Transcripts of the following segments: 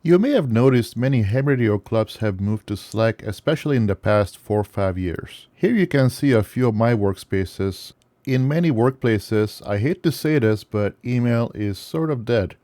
You may have noticed many ham radio clubs have moved to Slack, especially in the past 4 or 5 years. Here you can see a few of my workspaces. In many workplaces, I hate to say this, but email is sort of dead.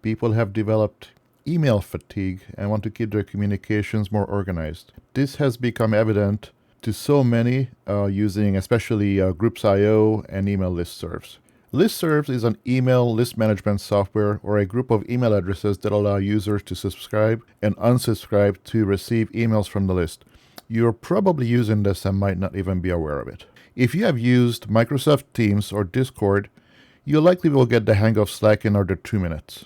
People have developed email fatigue and want to keep their communications more organized. This has become evident to so many using especially Groups.io and email listservs. Listservs is an email list management software or a group of email addresses that allow users to subscribe and unsubscribe to receive emails from the list. You're probably using this and might not even be aware of it. If you have used Microsoft Teams or Discord, you likely will get the hang of Slack in under 2 minutes.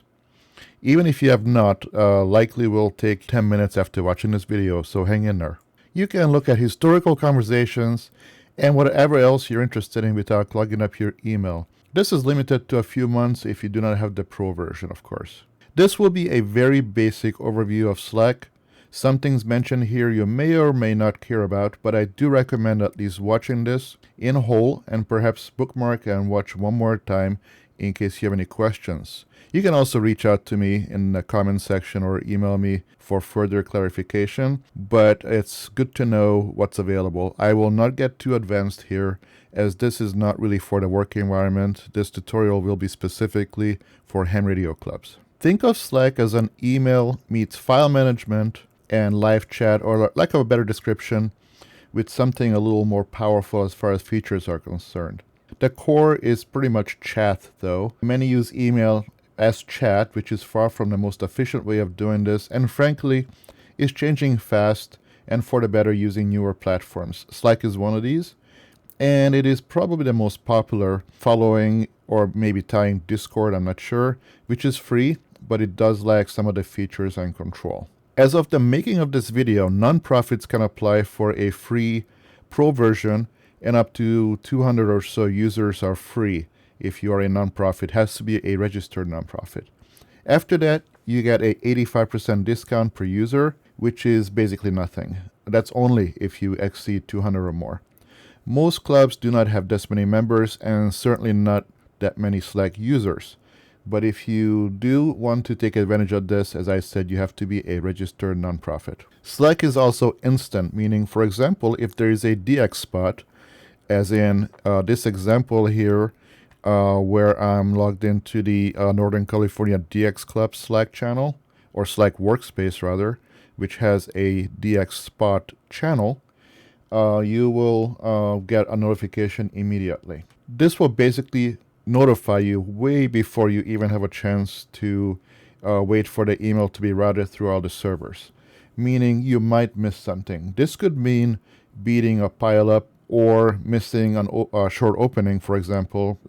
Even if you have not, likely will take 10 minutes after watching this video, so hang in there. You can look at historical conversations and whatever else you're interested in without clogging up your email. This is limited to a few months if you do not have the Pro version, of course. This will be a very basic overview of Slack. Some things mentioned here you may or may not care about, but I do recommend at least watching this in whole and perhaps bookmark and watch one more time in case you have any questions. You can also reach out to me in the comment section or email me for further clarification, but it's good to know what's available. I will not get too advanced here, as this is not really for the work environment. This tutorial will be specifically for ham radio clubs. Think of Slack as an email meets file management and live chat, or lack of a better description, with something a little more powerful as far as features are concerned. The core is pretty much chat, though. Many use email as chat, which is far from the most efficient way of doing this, and frankly, is changing fast and for the better using newer platforms. Slack is one of these, and it is probably the most popular, following or maybe tying Discord, I'm not sure, which is free, but it does lack some of the features and control. As of the making of this video, nonprofits can apply for a free Pro version, and up to 200 or so users are free. If you are a nonprofit, it has to be a registered nonprofit. After that, you get a 85% discount per user, which is basically nothing. That's only if you exceed 200 or more. Most clubs do not have this many members and certainly not that many Slack users. But if you do want to take advantage of this, as I said, you have to be a registered nonprofit. Slack is also instant, meaning, for example, if there is a DX spot, as in this example here, where I'm logged into the Northern California DX Club Slack channel, or Slack workspace rather, which has a DX spot channel, you will get a notification immediately. This will basically notify you way before you even have a chance to wait for the email to be routed through all the servers, meaning you might miss something. This could mean beating a pile-up or missing a short opening. For example,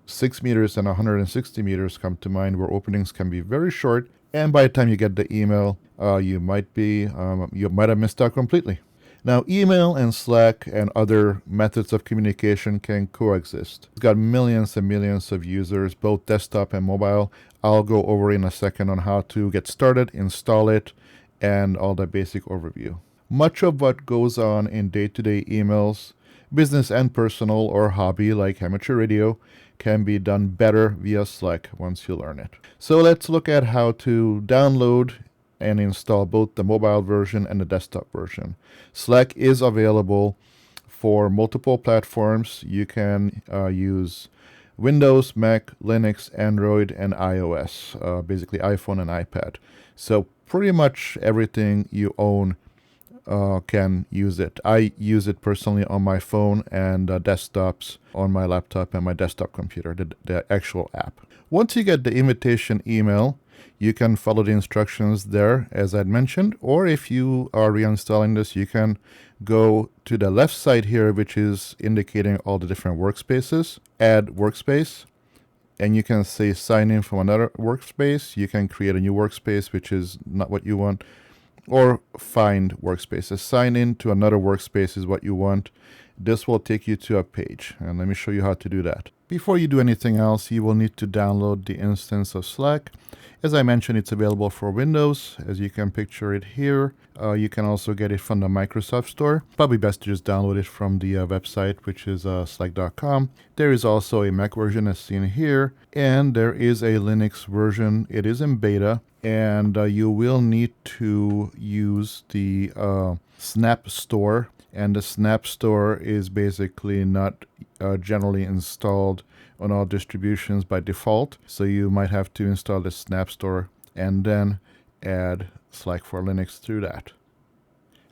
6 meters and 160 meters come to mind, where openings can be very short, and by the time you get the email, you might have missed out completely. Now, email and Slack and other methods of communication can coexist. It's got millions and millions of users, both desktop and mobile. I'll go over in a second on how to get started, install it, and all the basic overview. Much of what goes on in day-to-day emails, business and personal or hobby like amateur radio, can be done better via Slack once you learn it. So let's look at how to download and install both the mobile version and the desktop version. Slack is available for multiple platforms. You can use Windows, Mac, Linux, Android, and iOS, basically iPhone and iPad. So pretty much everything you own can use it. I use it personally on my phone and desktops on my laptop and my desktop computer, the actual app. Once you get the invitation email, you can follow the instructions there, as I'd mentioned, or if you are reinstalling this, you can go to the left side here, which is indicating all the different workspaces, add workspace, and you can say sign in from another workspace. You can create a new workspace, which is not what you want, or find workspaces. Sign in to another workspace is what you want, this will take you to a page. And let me show you how to do that. Before you do anything else, you will need to download the instance of Slack. As I mentioned, it's available for Windows, as you can picture it here. You can also get it from the Microsoft Store. Probably best to just download it from the website, which is slack.com. There is also a Mac version as seen here, and there is a Linux version. It is in beta, and you will need to use the Snap Store. And the Snap Store is basically not generally installed on all distributions by default. So you might have to install the Snap Store and then add Slack for Linux through that.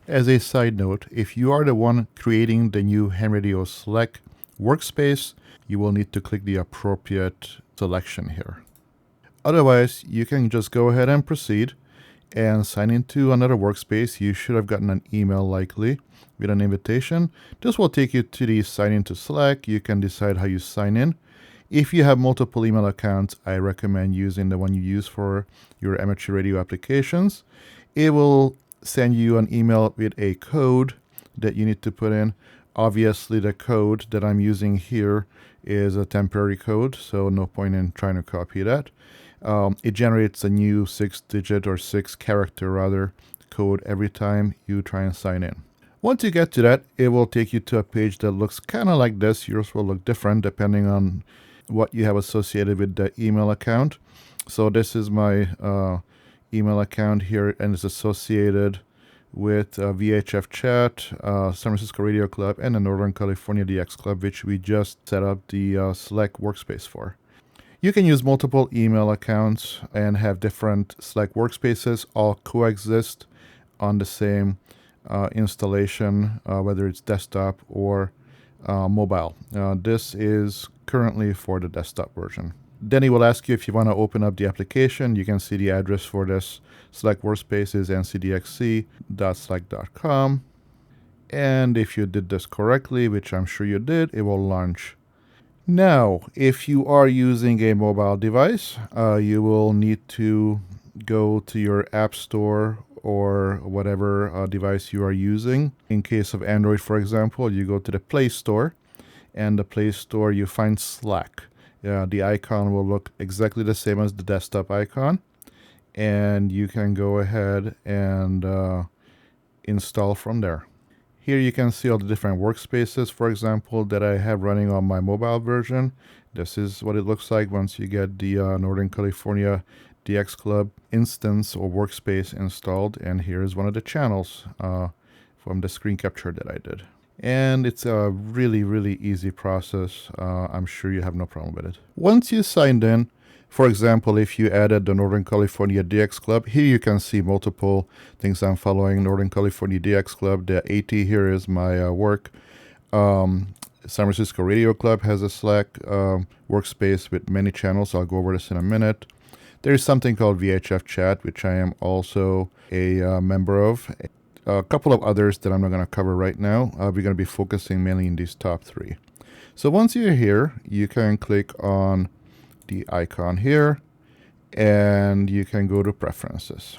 As a side note, if you are the one creating the new Henradio Slack workspace, you will need to click the appropriate selection here. Otherwise, you can just go ahead and proceed and sign into another workspace. You should have gotten an email likely with an invitation. This will take you to the sign into Slack. You can decide how you sign in. If you have multiple email accounts, I recommend using the one you use for your amateur radio applications. It will send you an email with a code that you need to put in. Obviously, the code that I'm using here is a temporary code, so no point in trying to copy that. It generates a new 6-digit or 6-character rather code every time you try and sign in. Once you get to that, it will take you to a page that looks kind of like this. Yours will look different depending on what you have associated with the email account. So this is my email account here, and it's associated with VHF Chat, San Francisco Radio Club, and the Northern California DX Club, which we just set up the Slack workspace for. You can use multiple email accounts and have different Slack workspaces all coexist on the same installation, whether it's desktop or mobile. This is currently for the desktop version. Then he will ask you if you want to open up the application. You can see the address for this Slack workspace is ncdxc.slack.com. And if you did this correctly, which I'm sure you did, it will launch. Now, if you are using a mobile device, you will need to go to your App Store or whatever device you are using. In case of Android, for example, you go to the Play Store, and the Play Store you find Slack. The icon will look exactly the same as the desktop icon, and you can go ahead and install from there. Here you can see all the different workspaces, for example, that I have running on my mobile version. This is what it looks like once you get the Northern California DX Club instance or workspace installed. And here is one of the channels from the screen capture that I did. And it's a really, really easy process. I'm sure you have no problem with it. Once you signed in, for example, if you added the Northern California DX Club, here you can see multiple things I'm following. Northern California DX Club, the AT here is my work. San Francisco Radio Club has a Slack workspace with many channels. I'll go over this in a minute. There is something called VHF Chat, which I am also a member of. A couple of others that I'm not going to cover right now. We're going to be focusing mainly in these top three. So once you're here, you can click on the icon here, and you can go to Preferences.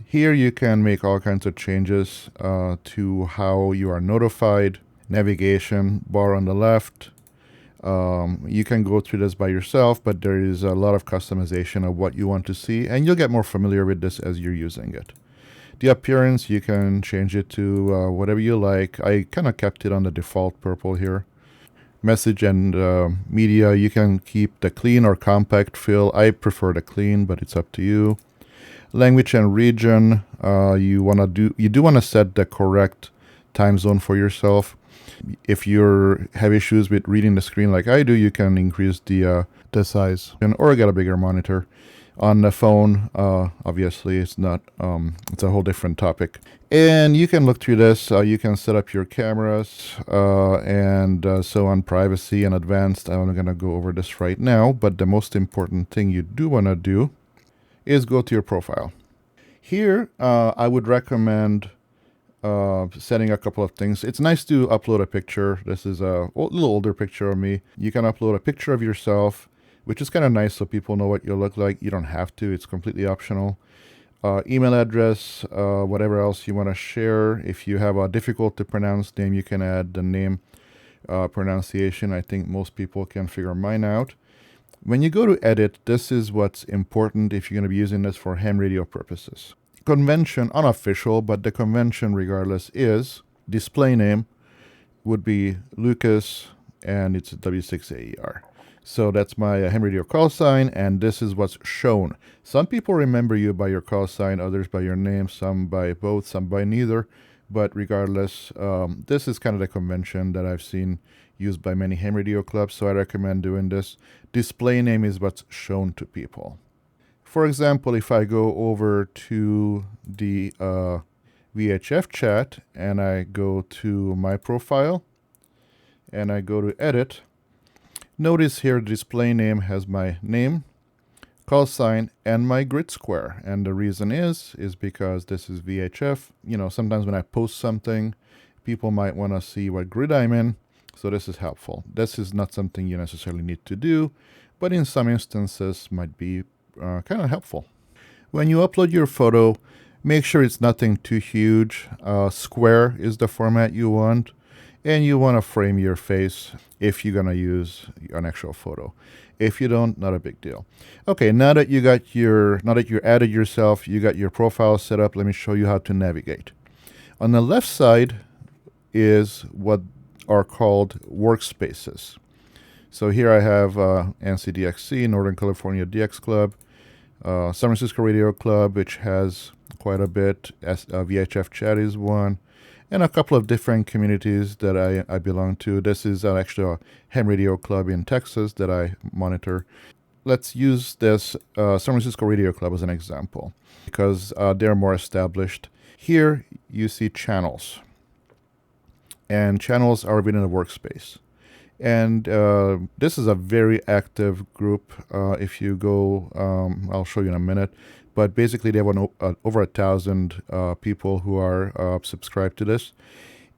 Here you can make all kinds of changes to how you are notified, navigation, bar on the left. You can go through this by yourself, but there is a lot of customization of what you want to see, and you'll get more familiar with this as you're using it. The appearance, you can change it to whatever you like. I kind of kept it on the default purple here. Message and media, you can keep the clean or compact fill. I prefer the clean, but it's up to you. Language and region, you do want to set the correct time zone for yourself. If you have issues with reading the screen like I do, you can increase the size or get a bigger monitor. On the phone, obviously, it's not. It's a whole different topic. And you can look through this. You can set up your cameras and so on, privacy and advanced. I'm going to go over this right now. But the most important thing you do want to do is go to your profile. Here, I would recommend setting a couple of things. It's nice to upload a picture. This is a little older picture of me. You can upload a picture of yourself, which is kind of nice so people know what you look like. You don't have to. It's completely optional. email address, whatever else you want to share. If you have a difficult to pronounce name, you can add the name pronunciation. I think most people can figure mine out. When you go to edit, this is what's important if you're going to be using this for ham radio purposes. Convention, unofficial, but the convention regardless is display name would be Lucas, and it's W6AER. So that's my ham radio call sign, and this is what's shown. Some people remember you by your call sign, others by your name, some by both, some by neither. But regardless, this is kind of the convention that I've seen used by many ham radio clubs, so I recommend doing this. Display name is what's shown to people. For example, if I go over to the VHF chat and I go to my profile and I go to edit, notice here the display name has my name, call sign, and my grid square. And the reason is because this is VHF. You know, sometimes when I post something, people might want to see what grid I'm in. So this is helpful. This is not something you necessarily need to do, but in some instances might be kind of helpful. When you upload your photo, make sure it's nothing too huge. Square is the format you want. And you want to frame your face if you're going to use an actual photo. If you don't, not a big deal. Okay, now that you added yourself, you got your profile set up, let me show you how to navigate. On the left side is what are called workspaces. So here I have NCDXC, Northern California DX Club, San Francisco Radio Club, which has quite a bit. VHF Chat is one. And a couple of different communities that I belong to. This is actually a ham radio club in Texas that I monitor. Let's use this San Francisco Radio Club as an example because they're more established. Here you see channels. And channels are within a workspace. And this is a very active group. If you go, I'll show you in a minute. But basically, they have over 1,000 people who are subscribed to this.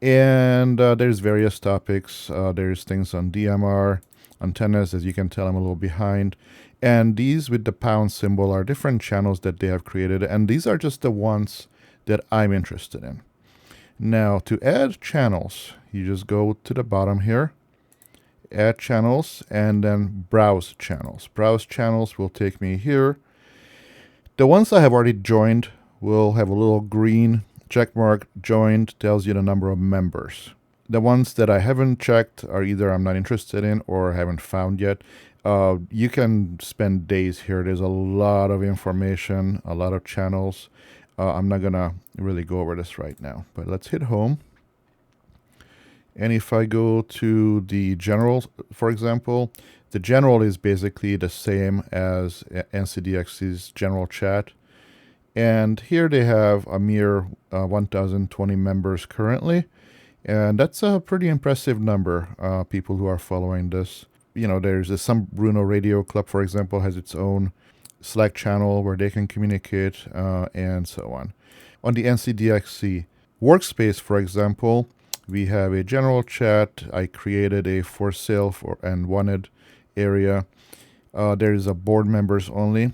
And there's various topics. There's things on DMR, antennas. As you can tell, I'm a little behind. And these with the pound symbol are different channels that they have created. And these are just the ones that I'm interested in. Now, to add channels, you just go to the bottom here, add channels, and then browse channels. Browse channels will take me here. The ones I have already joined will have a little green check mark. Joined tells you the number of members. The ones that I haven't checked are either I'm not interested in or haven't found yet. You can spend days here. There's a lot of information, a lot of channels. I'm not going to really go over this right now, but let's hit home. And if I go to the general, for example, the general is basically the same as NCDXC's general chat. And here they have a mere 1,020 members currently. And that's a pretty impressive number, people who are following this. You know, there's the San Bruno Radio Club, for example, has its own Slack channel where they can communicate and so on. On the NCDXC workspace, for example, we have a general chat. I created a for sale and wanted area. There is a board members only.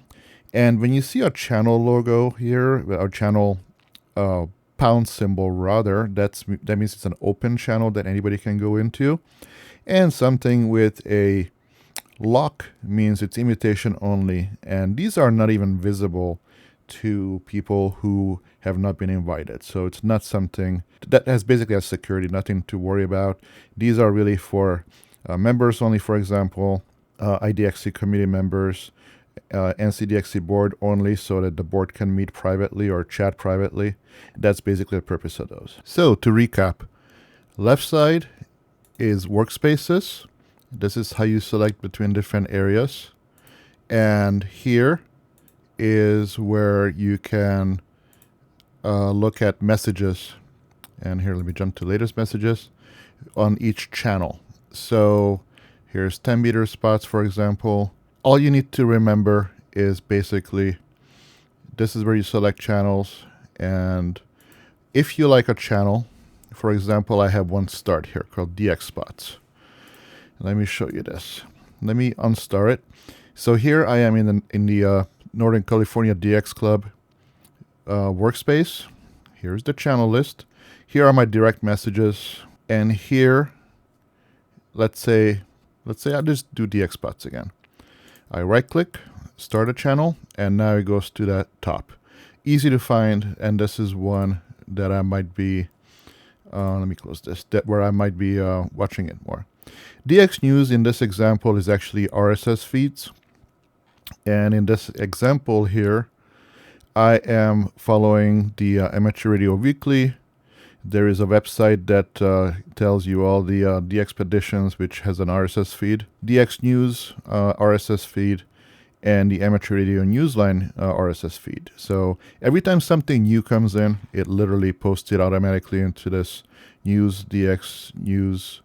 And when you see a channel logo here, a channel pound symbol rather, that means it's an open channel that anybody can go into. And something with a lock means it's invitation only. And these are not even visible to people who have not been invited. So it's not something that has basically has security, nothing to worry about. These are really for members only, for example, IDXC committee members, NCDXC board only, so that the board can meet privately or chat privately. That's basically the purpose of those. So to recap, left side is workspaces. This is how you select between different areas. And here is where you can look at messages. And here, let me jump to latest messages on each channel. So here's 10 meter spots, for example. All you need to remember is basically this is where you select channels. And if you like a channel, for example, I have one start here called DX spots. Let me show you this. Let me unstar it. So here I am in the Northern California DX Club. workspace. Here's the channel list. Here are my direct messages. And here, let's say I just do DXBots again. I right click, start a channel, and now it goes to that top. Easy to find, and this is one that I might be, let me close this, where I might be watching it more. DX News in this example is actually RSS feeds. And in this example here, I am following the Amateur Radio Weekly. There is a website that tells you all the DX Petitions, which has an RSS feed, DX News RSS feed, and the Amateur Radio Newsline RSS feed. So every time something new comes in, it literally posts it automatically into this DX News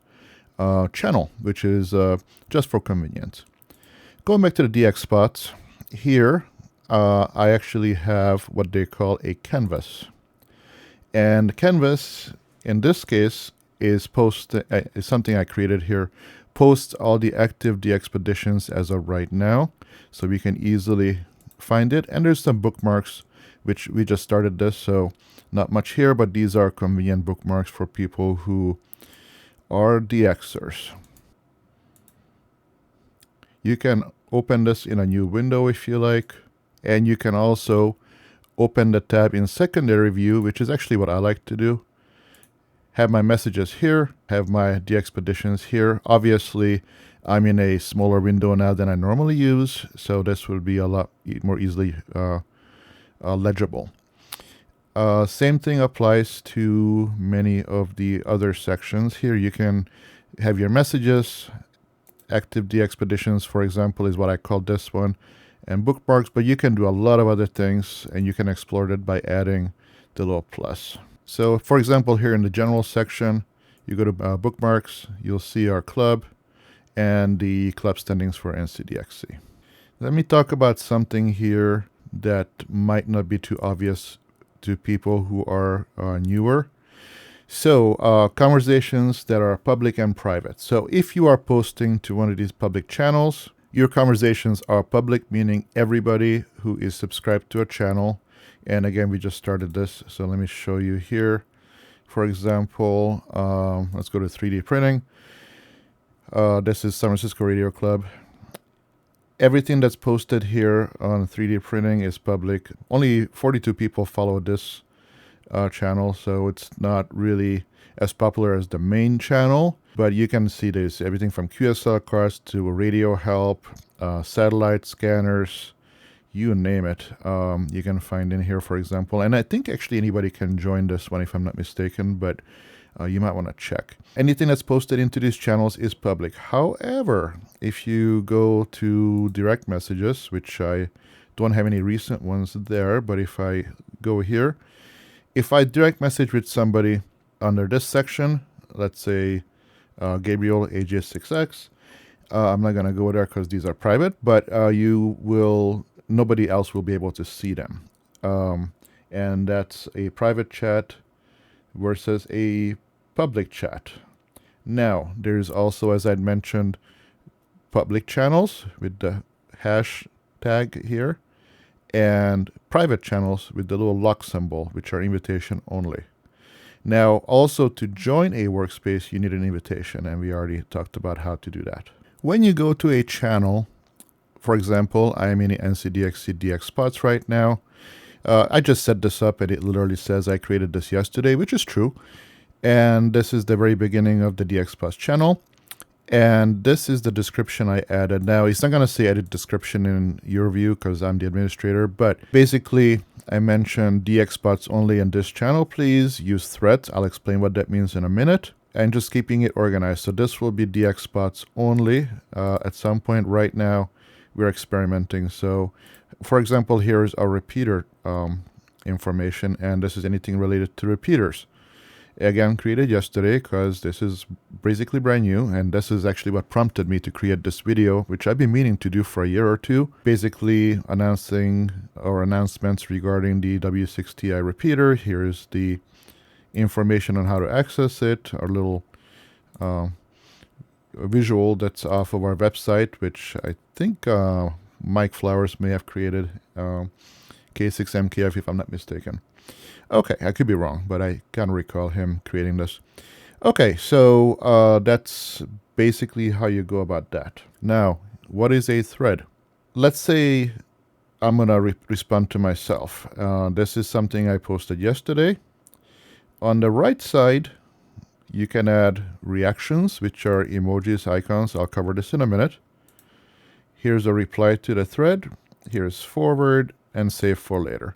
channel, which is just for convenience. Going back to the DX spots, here I actually have what they call a canvas. And canvas, in this case, is something I created here. Posts all the active DX petitions as of right now, so we can easily find it. And there's some bookmarks, which we just started this, so not much here, but these are convenient bookmarks for people who are DXers. You can open this in a new window if you like, and you can also open the tab in secondary view, which is actually what I like to do. Have my messages here, have my DX petitions here. Obviously, I'm in a smaller window now than I normally use, so this will be a lot more easily legible. Same thing applies to many of the other sections. Here you can have your messages. Active DX petitions, for example, is what I call this one, and bookmarks, but you can do a lot of other things, and you can explore it by adding the little plus. So, for example, here in the general section, you go to bookmarks, you'll see our club and the club standings for NCDXC. Let me talk about something here that might not be too obvious to people who are newer. So, conversations that are public and private. So, if you are posting to one of these public channels, your conversations are public, meaning everybody who is subscribed to a channel. And again, we just started this, so let me show you here. For example, let's go to 3D printing. This is San Francisco Radio Club. Everything that's posted here on 3D printing is public. Only 42 people follow this channel, so it's not really as popular as the main channel, but you can see there's everything from QSL cards to radio help, satellite scanners, you name it. You can find in here, for example, and I think actually anybody can join this one if I'm not mistaken, but you might want to check. Anything that's posted into these channels is public. However, if you go to direct messages, which I don't have any recent ones there, but if I go here, if I direct message with somebody under this section, let's say Gabriel AJ6X, I'm not going to go there because these are private, but nobody else will be able to see them. And that's a private chat versus a public chat. Now, there's also, as I'd mentioned, public channels with the hashtag here, and private channels with the little lock symbol, which are invitation only. Now, also to join a workspace, you need an invitation, and we already talked about how to do that. When you go to a channel, for example, I am in the NCDXC DX spots right now. I just set this up, and it literally says I created this yesterday, which is true. And this is the very beginning of the DX spots channel. And this is the description I added. Now, it's not going to say edit description in your view because I'm the administrator, but basically I mentioned DX spots only in this channel. Please use threads. I'll explain what that means in a minute. And just keeping it organized. So this will be DX spots only at some point. Right now, we're experimenting. So, for example, here's our repeater information, and this is anything related to repeaters. Again, created yesterday because this is basically brand new, and this is actually what prompted me to create this video, which I've been meaning to do for a year or two, basically announcing or announcements regarding the W6TI repeater. Here's the information on how to access it, our little visual that's off of our website, which I think Mike Flowers may have created. K6MKF if I'm not mistaken. Okay, I could be wrong, but I can't recall him creating this. Okay, so that's basically how you go about that. Now, what is a thread? Let's say I'm going to respond to myself. This is something I posted yesterday. On the right side, you can add reactions, which are emojis, icons. I'll cover this in a minute. Here's a reply to the thread. Here's forward and save for later.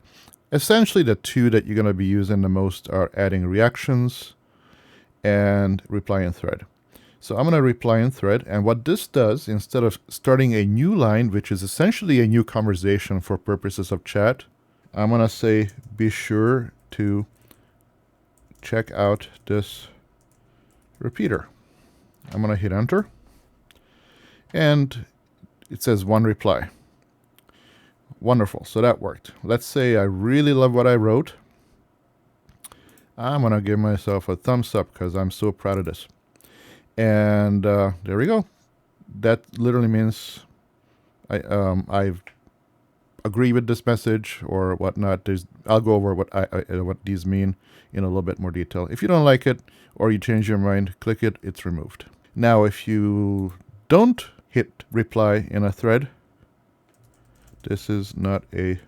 Essentially, the two that you're going to be using the most are adding reactions and reply in thread. So I'm going to reply in thread. And what this does, instead of starting a new line, which is essentially a new conversation for purposes of chat, I'm going to say, be sure to check out this repeater. I'm going to hit enter. And it says one reply. Wonderful. So that worked. Let's say I really love what I wrote. I'm going to give myself a thumbs up because I'm so proud of this. And there we go. That literally means I agree with this message or whatnot. I'll go over what these mean in a little bit more detail. If you don't like it or you change your mind, click it. It's removed. Now, if you don't hit reply in a thread, this is not a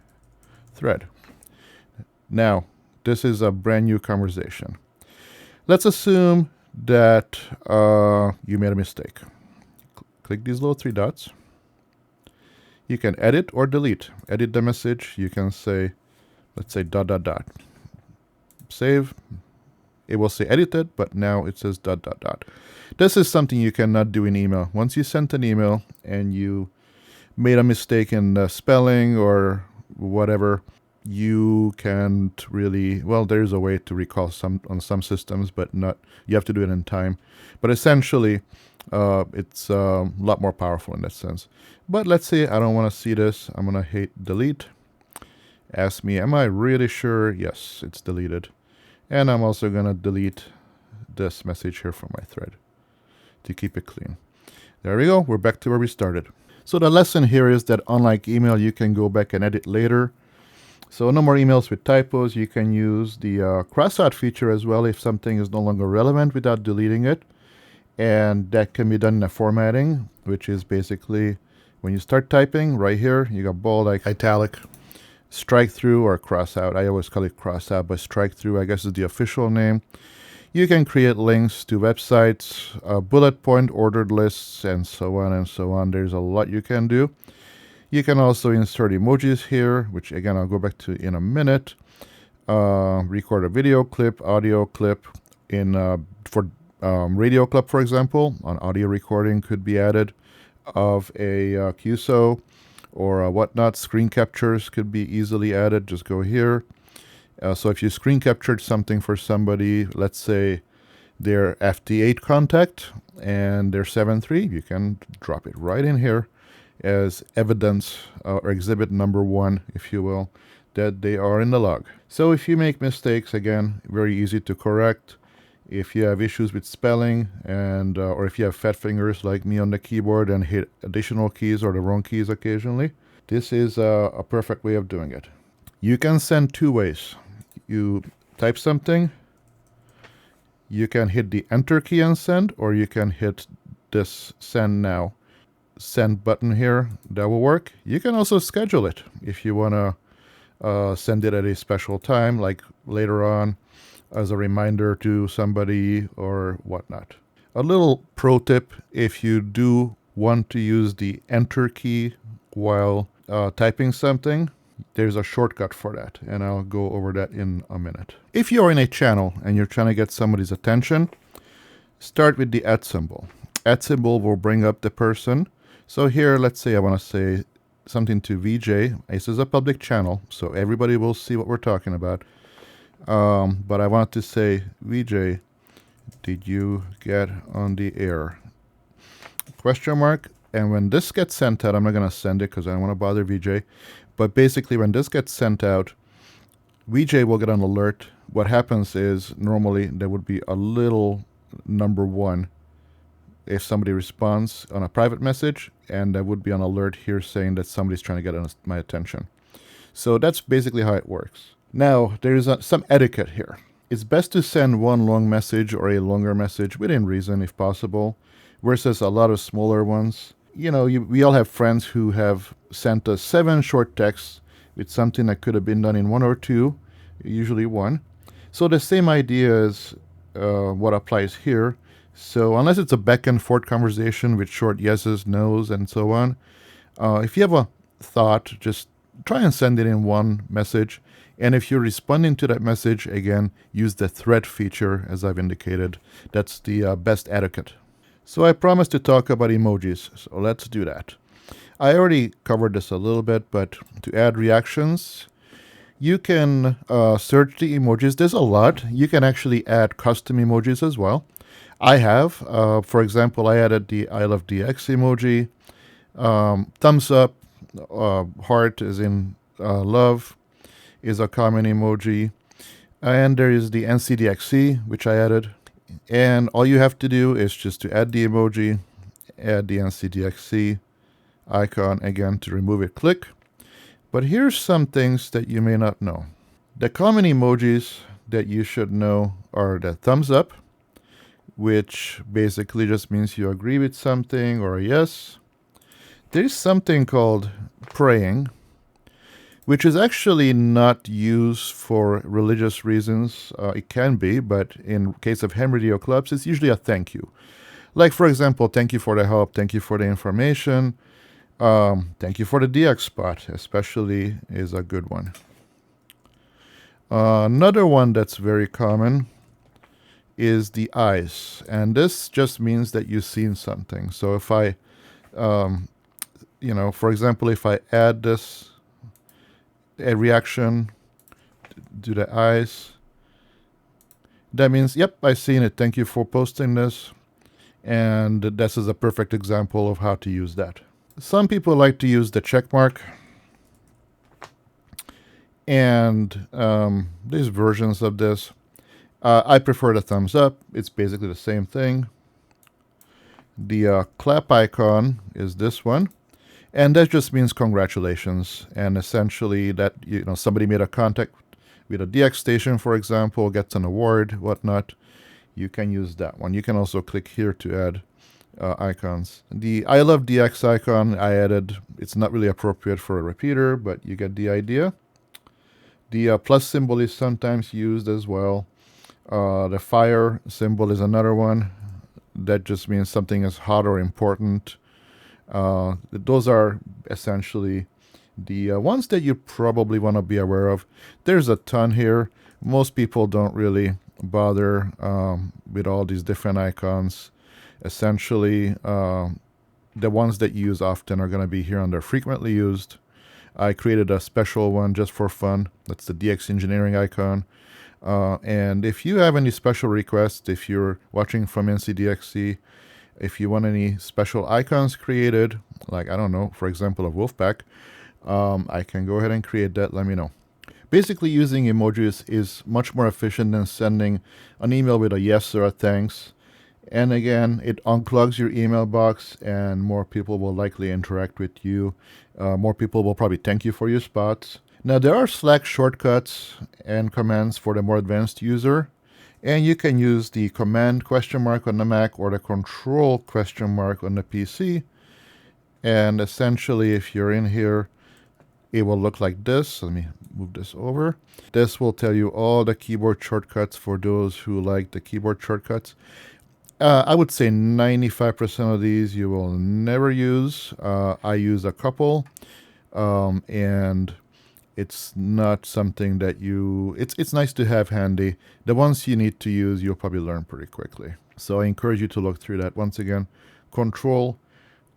thread. Now, this is a brand new conversation. Let's assume that you made a mistake. Click these little three dots. You can edit or delete. Edit the message. You can say, let's say ... Save. It will say edited, but now it says ... This is something you cannot do in email. Once you sent an email and you made a mistake in the spelling or whatever, you can't really, well, there's a way to recall on some systems, but not, you have to do it in time. But essentially, it's a lot more powerful in that sense. But let's say I don't want to see this. I'm going to hit delete. Ask me, am I really sure? Yes, it's deleted. And I'm also going to delete this message here from my thread to keep it clean. There we go. We're back to where we started. So the lesson here is that unlike email, you can go back and edit later. So no more emails with typos. You can use the cross-out feature as well if something is no longer relevant without deleting it. And that can be done in a formatting, which is basically when you start typing right here, you got bold, italic, strike through or cross out. I always call it cross out, but strike through, I guess, is the official name. You can create links to websites, bullet point ordered lists, and so on and so on. There's a lot you can do. You can also insert emojis here, which again, I'll go back to in a minute. Record a video clip, audio clip for radio clip, for example. An audio recording could be added of a QSO or whatnot. Screen captures could be easily added. Just go here. So if you screen captured something for somebody, let's say their FT8 contact and their 7.3, you can drop it right in here as evidence or exhibit number 1, if you will, that they are in the log. So if you make mistakes, again, very easy to correct. If you have issues with spelling and or if you have fat fingers like me on the keyboard and hit additional keys or the wrong keys occasionally, this is a perfect way of doing it. You can send two ways. You type something, you can hit the enter key and send, or you can hit this send now. Send button here, that will work. You can also schedule it if you want to send it at a special time, like later on as a reminder to somebody or whatnot. A little pro tip, if you do want to use the enter key while typing something, there's a shortcut for that, and I'll go over that in a minute. If you're in a channel and you're trying to get somebody's attention, start with the @ symbol. @ symbol will bring up the person. So here, let's say I want to say something to VJ. This is a public channel, so everybody will see what we're talking about. But I want to say, VJ, did you get on the air? Question mark. And when this gets sent out, I'm not going to send it because I don't want to bother VJ. But basically, when this gets sent out, VJ will get an alert. What happens is normally there would be a little number 1 if somebody responds on a private message, and there would be an alert here saying that somebody's trying to get my attention. So that's basically how it works. Now, there's some etiquette here. It's best to send one long message or a longer message within reason if possible, versus a lot of smaller ones. We all have friends who have sent us 7 short texts with something that could have been done in 1 or 2, usually 1. So the same idea is what applies here. So unless it's a back and forth conversation with short yeses, nos, and so on, if you have a thought, just try and send it in one message. And if you're responding to that message, again, use the thread feature as I've indicated. That's the best etiquette. So I promised to talk about emojis, so let's do that. I already covered this a little bit, but to add reactions, you can search the emojis. There's a lot. You can actually add custom emojis as well. I have. For example, I added the I love DX emoji, thumbs up, heart is in love, is a common emoji. And there is the NCDXC, which I added. And all you have to do is just to add the emoji, add the NCDXC icon. Again, to remove it, click. But here's some things that you may not know. The common emojis that you should know are the thumbs up, which basically just means you agree with something or a yes. There's something called praying, which is actually not used for religious reasons. It can be, but in case of ham radio clubs, it's usually a thank you. Like, for example, thank you for the help, thank you for the information, thank you for the DX spot, especially is a good one. Another one that's very common is the eyes, and this just means that you've seen something. So if I, for example, if I add this, a reaction to the eyes, that means, yep, I've seen it. Thank you for posting this. And this is a perfect example of how to use that. Some people like to use the check mark. And there's versions of this. I prefer the thumbs up. It's basically the same thing. The clap icon is this one. And that just means congratulations. And essentially that, somebody made a contact with a DX station, for example, gets an award, whatnot. You can use that one. You can also click here to add icons. The I love DX icon I added. It's not really appropriate for a repeater, but you get the idea. The plus symbol is sometimes used as well. The fire symbol is another one. That just means something is hot or important. Those are essentially the ones that you probably want to be aware of. There's a ton here. Most people don't really bother with all these different icons. Essentially, the ones that you use often are going to be here under frequently used. I created a special one just for fun. That's the DX engineering icon. And if you have any special requests, if you're watching from NCDXC, if you want any special icons created, like, I don't know, for example, a Wolfpack, I can go ahead and create that. Let me know. Basically, using emojis is much more efficient than sending an email with a yes or a thanks. And again, it unclogs your email box and more people will likely interact with you. More people will probably thank you for your spots. Now, there are Slack shortcuts and commands for the more advanced user. And you can use the command question mark on the Mac or the control question mark on the PC. And essentially, if you're in here, it will look like this. Let me move this over. This will tell you all the keyboard shortcuts for those who like the keyboard shortcuts. I would say 95% of these you will never use. I use a couple, and it's not something that it's nice to have handy. The ones you need to use, you'll probably learn pretty quickly. So I encourage you to look through that. Once again, control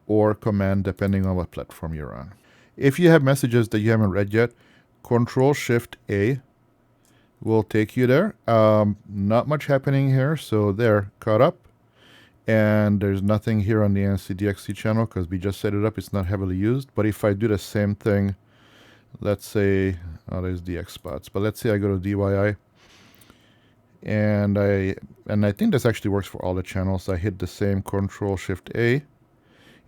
or command, depending on what platform you're on. If you have messages that you haven't read yet, Control-Shift-A will take you there. Not much happening here, so there, caught up. And there's nothing here on the NCDXC channel because we just set it up. It's not heavily used. But if I do the same thing, let's say, there's DX spots. But let's say I go to DYI. And I think this actually works for all the channels. I hit the same Control-Shift-A.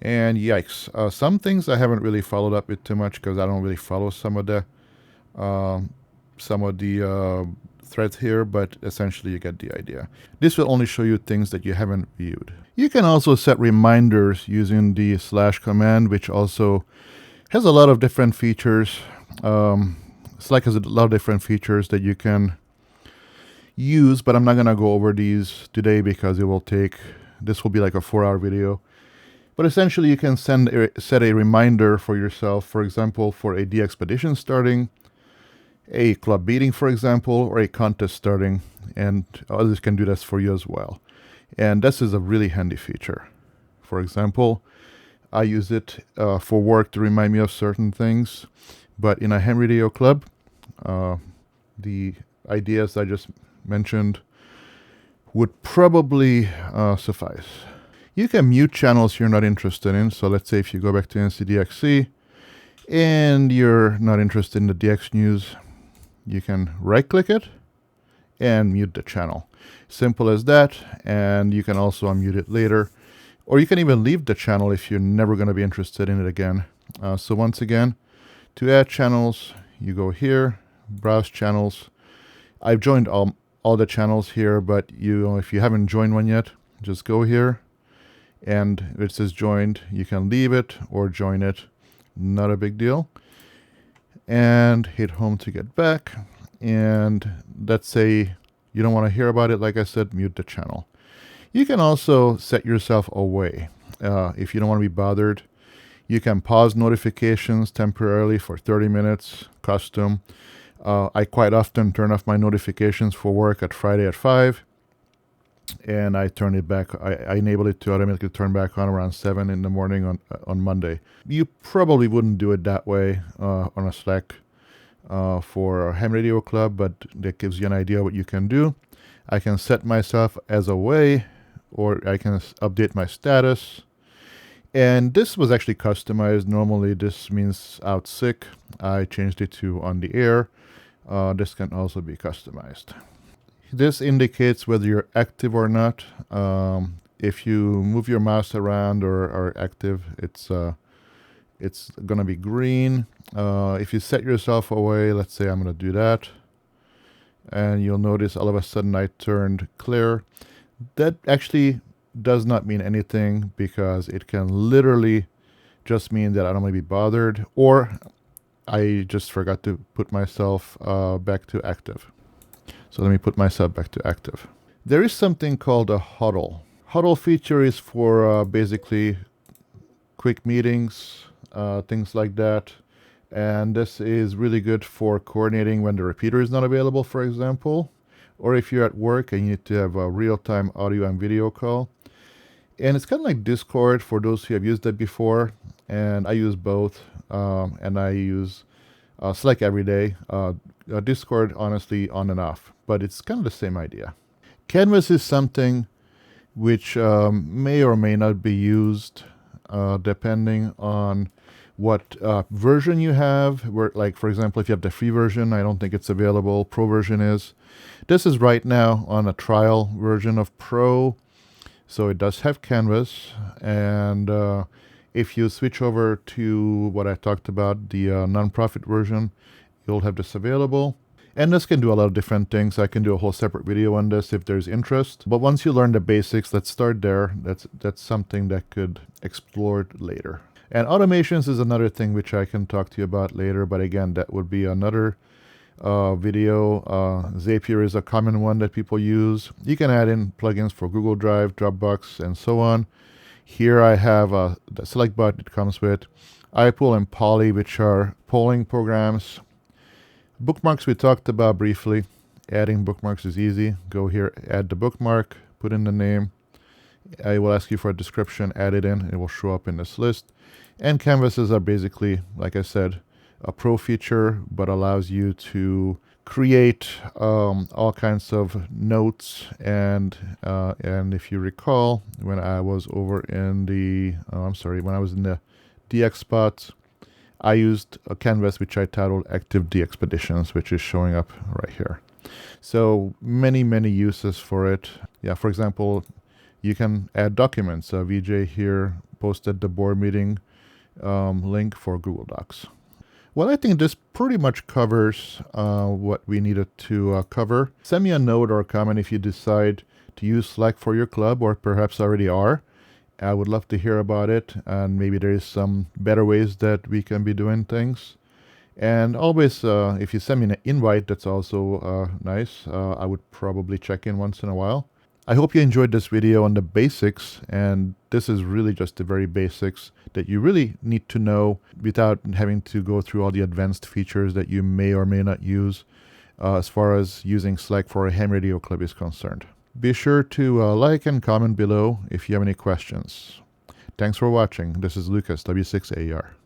And yikes. Some things I haven't really followed up with too much because I don't really follow some of the some of the threads here, but essentially you get the idea. This will only show you things that you haven't viewed. You can also set reminders using the / command, which also has a lot of different features. Slack has a lot of different features that you can use, but I'm not going to go over these today because this will be like a 4-hour video. But essentially you can set a reminder for yourself, for example, for a de-expedition starting, a club meeting, for example, or a contest starting, and others can do this for you as well. And this is a really handy feature. For example, I use it for work to remind me of certain things, but in a ham radio club, the ideas I just mentioned would probably suffice. You can mute channels you're not interested in. So let's say if you go back to NCDXC and you're not interested in the DX news, you can right-click it and mute the channel. Simple as that, and you can also unmute it later. Or you can even leave the channel if you're never going to be interested in it again. So once again, to add channels, you go here, browse channels. I've joined all the channels here, but if you haven't joined one yet, just go here, and it says joined. You can leave it or join it. Not a big deal. And hit home to get back. And let's say you don't want to hear about it. Like I said, mute the channel. You can also set yourself away. If you don't want to be bothered, you can pause notifications temporarily for 30 minutes, custom. I quite often turn off my notifications for work at Friday at 5, and I turn it back. I enable it to automatically turn back on around 7 in the morning on Monday. You probably wouldn't do it that way on a Slack for a ham radio club, but that gives you an idea what you can do. I can set myself as away, or I can update my status. And this was actually customized. Normally this means out sick. I changed it to on the air. This can also be customized. This indicates whether you're active or not. If you move your mouse around or are active, it's going to be green. If you set yourself away, let's say I'm going to do that, and you'll notice all of a sudden I turned clear. That actually does not mean anything, because it can literally just mean that I don't want to be bothered, or I just forgot to put myself back to active. So let me put myself back to active. There is something called a huddle. Huddle feature is for basically quick meetings, things like that. And this is really good for coordinating when the repeater is not available, for example, or if you're at work and you need to have a real-time audio and video call. And it's kind of like Discord for those who have used it before. And I use both, and I use Slack every day. Discord, honestly, on and off, but it's kind of the same idea. Canvas is something which may or may not be used depending on what version you have. Like, for example, if you have the free version, I don't think it's available. Pro version is. This is right now on a trial version of Pro, so it does have Canvas. And if you switch over to what I talked about, the nonprofit version, you'll have this available. And this can do a lot of different things. I can do a whole separate video on this if there's interest. But once you learn the basics, let's start there. That's something that could explored later. And automations is another thing which I can talk to you about later. But again, that would be another video. Zapier is a common one that people use. You can add in plugins for Google Drive, Dropbox, and so on. Here I have the select button it comes with. iPoll and Poly, which are polling programs. Bookmarks we talked about briefly. Adding bookmarks is easy. Go here, add the bookmark, put in the name. I will ask you for a description, add it in, it will show up in this list. And canvases are basically, like I said, a pro feature, but allows you to create all kinds of notes. And if you recall, when I was over in when I was in the DX spots, I used a canvas which I titled Active De-Expeditions, which is showing up right here. So many uses for it. Yeah, for example, you can add documents. VJ here posted the board meeting link for Google Docs. Well, I think this pretty much covers what we needed to cover. Send me a note or a comment if you decide to use Slack for your club or perhaps already are. I would love to hear about it, and maybe there is some better ways that we can be doing things. And always, if you send me an invite, that's also nice. I would probably check in once in a while. I hope you enjoyed this video on the basics, and this is really just the very basics that you really need to know without having to go through all the advanced features that you may or may not use as far as using Slack for a ham radio club is concerned. Be sure to like and comment below if you have any questions. Thanks for watching. This is Lucas, W6AR.